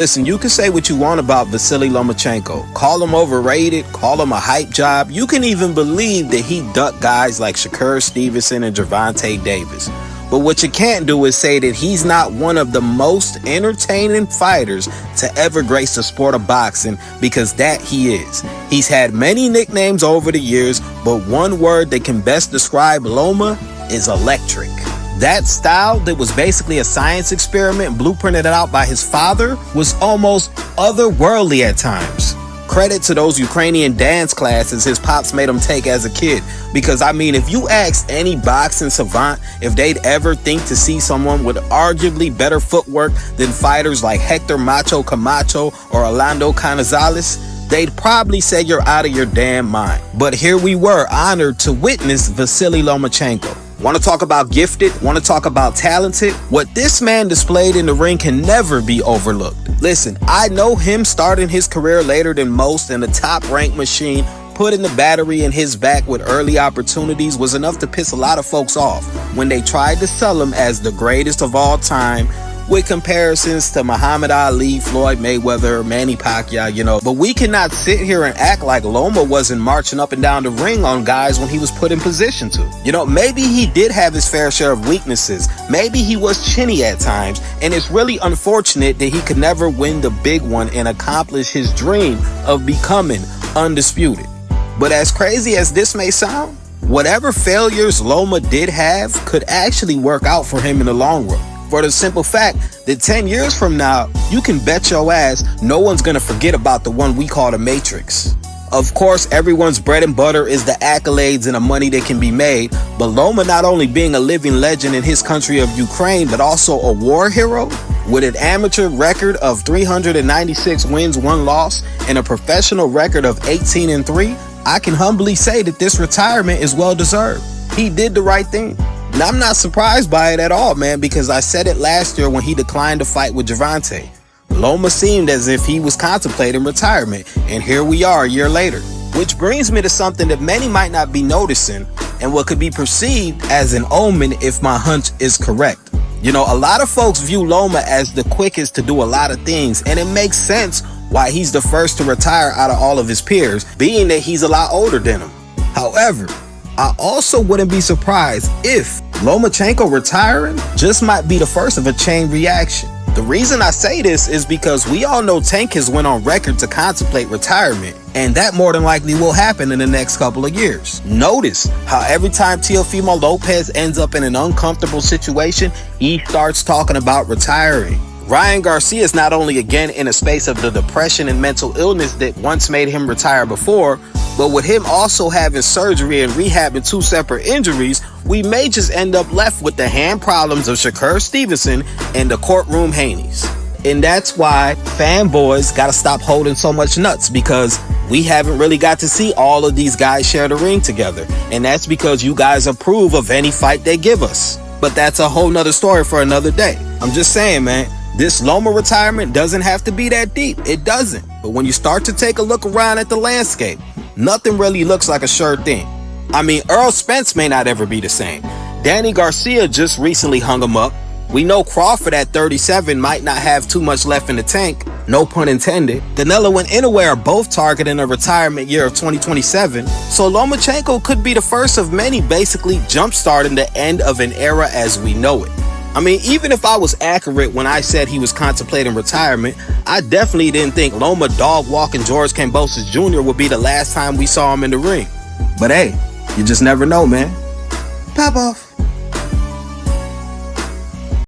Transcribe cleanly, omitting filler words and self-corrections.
Listen, you can say what you want about Vasily Lomachenko. Call him overrated, call him a hype job. You can even believe that he ducked guys like Shakur Stevenson and Gervonta Davis. But what you can't do is say that he's not one of the most entertaining fighters to ever grace the sport of boxing, because that he is. He's had many nicknames over the years, but one word that can best describe Loma is electric. That style that was basically a science experiment blueprinted out by his father was almost otherworldly at times. Credit to those Ukrainian dance classes his pops made him take as a kid. Because I mean, if you asked any boxing savant if they'd ever think to see someone with arguably better footwork than fighters like Hector Macho Camacho or Orlando Canizales, they'd probably say you're out of your damn mind. But here we were, honored to witness Vasily Lomachenko. Want to talk about gifted? Want to talk about talented? What this man displayed in the ring can never be overlooked. Listen, I know him starting his career later than most, and the top-ranked machine putting the battery in his back with early opportunities was enough to piss a lot of folks off when they tried to sell him as the greatest of all time, with comparisons to Muhammad Ali, Floyd Mayweather, Manny Pacquiao, But we cannot sit here and act like Loma wasn't marching up and down the ring on guys when he was put in position to. Maybe he did have his fair share of weaknesses. Maybe he was chinny at times, and it's really unfortunate that he could never win the big one and accomplish his dream of becoming undisputed. But as crazy as this may sound, whatever failures Loma did have could actually work out for him in the long run. For the simple fact that 10 years from now, you can bet your ass no one's gonna forget about the one we call the Matrix. Of course, everyone's bread and butter is the accolades and the money that can be made, but Loma not only being a living legend in his country of Ukraine, but also a war hero with an amateur record of 396 wins, 1 loss, and a professional record of 18-3, I can humbly say that this retirement is well deserved. He did the right thing. And I'm not surprised by it at all, man, because I said it last year when he declined to fight with Gervonta. Loma seemed as if he was contemplating retirement, and here we are a year later. Which brings me to something that many might not be noticing, and what could be perceived as an omen if my hunch is correct. A lot of folks view Loma as the quickest to do a lot of things, and it makes sense why he's the first to retire out of all of his peers, being that he's a lot older than him. However, I also wouldn't be surprised if Lomachenko retiring just might be the first of a chain reaction. The reason I say this is because we all know Tank has went on record to contemplate retirement, and that more than likely will happen in the next couple of years. Notice how every time Teofimo Lopez ends up in an uncomfortable situation, he starts talking about retiring. Ryan Garcia is not only again in a space of the depression and mental illness that once made him retire before, but with him also having surgery and rehabbing 2 separate injuries, we may just end up left with the hand problems of Shakur Stevenson and the courtroom Haneys. And that's why fanboys gotta stop holding so much nuts, because we haven't really got to see all of these guys share the ring together. And that's because you guys approve of any fight they give us. But that's a whole nother story for another day. I'm just saying, man, this Loma retirement doesn't have to be that deep. It doesn't. But when you start to take a look around at the landscape, nothing really looks like a sure thing. I mean, Earl Spence may not ever be the same. Danny Garcia just recently hung him up. We know Crawford at 37 might not have too much left in the tank. No pun intended. Canelo and Inoue are both targeting a retirement year of 2027. So Lomachenko could be the first of many basically jumpstarting the end of an era as we know it. I mean, even if I was accurate when I said he was contemplating retirement, I definitely didn't think Loma dog-walking George Kambosos Jr. would be the last time we saw him in the ring. But hey, you just never know, man. Pop off.